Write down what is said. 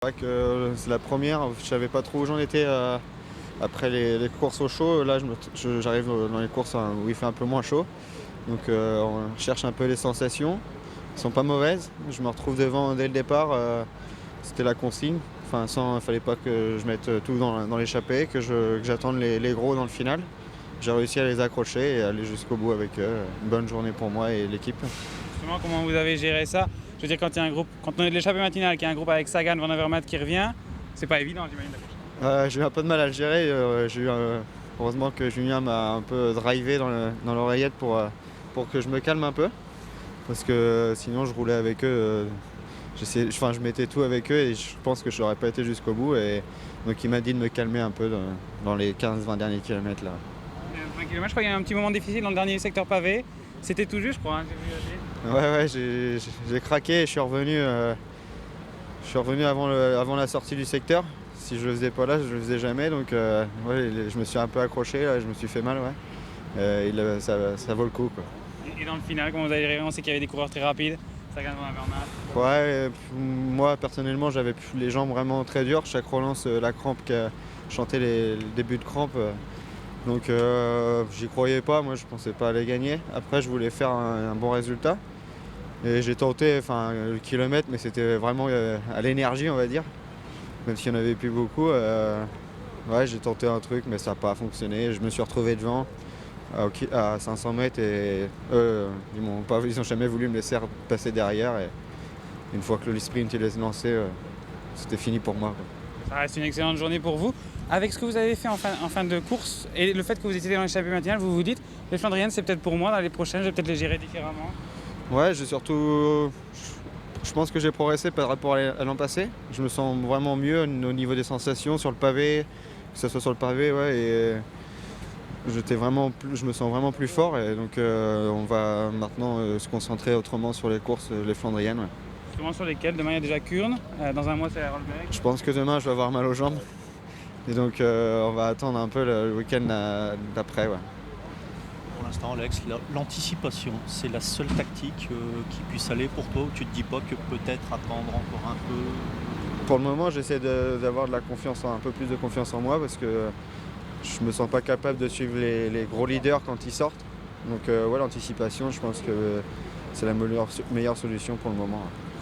C'est vrai que c'est la première, je savais pas trop où j'en étais après les courses au chaud. Là, j'arrive dans les courses où il fait un peu moins chaud. Donc on cherche un peu les sensations. Elles sont pas mauvaises. Je me retrouve devant dès le départ. C'était la consigne. Enfin, il fallait pas que je mette tout dans l'échappée, que j'attende les gros dans le final. J'ai réussi à les accrocher et aller jusqu'au bout avec eux. Une bonne journée pour moi et l'équipe. Justement, comment vous avez géré ça? Je veux dire, quand il y a un groupe, quand on est de l'échappée matinale, qu'il y a un groupe avec Sagan, Van Avermaet qui revient, c'est pas évident, j'imagine. J'ai eu un peu de mal à le gérer. Heureusement que Julien m'a un peu drivé dans l'oreillette pour que je me calme un peu. Parce que sinon, je roulais avec eux. Je mettais tout avec eux et je pense que je n'aurais pas été jusqu'au bout. Et donc, il m'a dit de me calmer un peu dans les 15-20 derniers kilomètres là. 20 km, je crois qu'il y a eu un petit moment difficile dans le dernier secteur pavé. C'était tout juste, je crois. Ouais, j'ai craqué et je suis revenu avant la sortie du secteur. Si je le faisais pas là, je le faisais jamais. Donc, ouais, je me suis un peu accroché, là, je me suis fait mal, ouais. Ça vaut le coup, quoi. Et dans le final, comment vous avez géré? On sait qu'il y avait des coureurs très rapides. Sagan, Van Avermaet. Ouais, moi personnellement, j'avais les jambes vraiment très dures. Chaque relance, la crampe chantait les débuts de crampe. Donc, j'y croyais pas. Moi, je pensais pas aller gagner. Après, je voulais faire un bon résultat. Et j'ai tenté, le kilomètre, mais c'était vraiment à l'énergie, on va dire. Même s'il n'y en avait plus beaucoup. Ouais, j'ai tenté un truc, mais ça n'a pas fonctionné. Je me suis retrouvé devant à 500 mètres et ils n'ont jamais voulu me laisser passer derrière. Et une fois que le sprint il est lancé, c'était fini pour moi, quoi. Ça reste une excellente journée pour vous. Avec ce que vous avez fait en fin de course et le fait que vous étiez dans l'échappée matinale, vous vous dites, les Flandriennes, c'est peut-être pour moi, dans les prochaines, je vais peut-être les gérer différemment. Ouais, je pense que j'ai progressé par rapport à l'an passé. Je me sens vraiment mieux au niveau des sensations sur le pavé, que ce soit sur le pavé, ouais, et je me sens vraiment plus fort. Et donc on va maintenant se concentrer autrement sur les courses, les Flandriennes, ouais. Justement sur lesquelles, demain il y a déjà Kuurne, dans un mois c'est la Rolberg. Je pense que demain je vais avoir mal aux jambes. Et donc on va attendre un peu le week-end d'après, ouais. Pour l'instant, Alex, l'anticipation, c'est la seule tactique qui puisse aller pour toi, ou tu te dis pas que peut-être attendre encore un peu? Pour le moment, j'essaie d'avoir de la confiance, un peu plus de confiance en moi parce que je me sens pas capable de suivre les gros leaders quand ils sortent. Donc ouais, l'anticipation, je pense que c'est la meilleure solution pour le moment.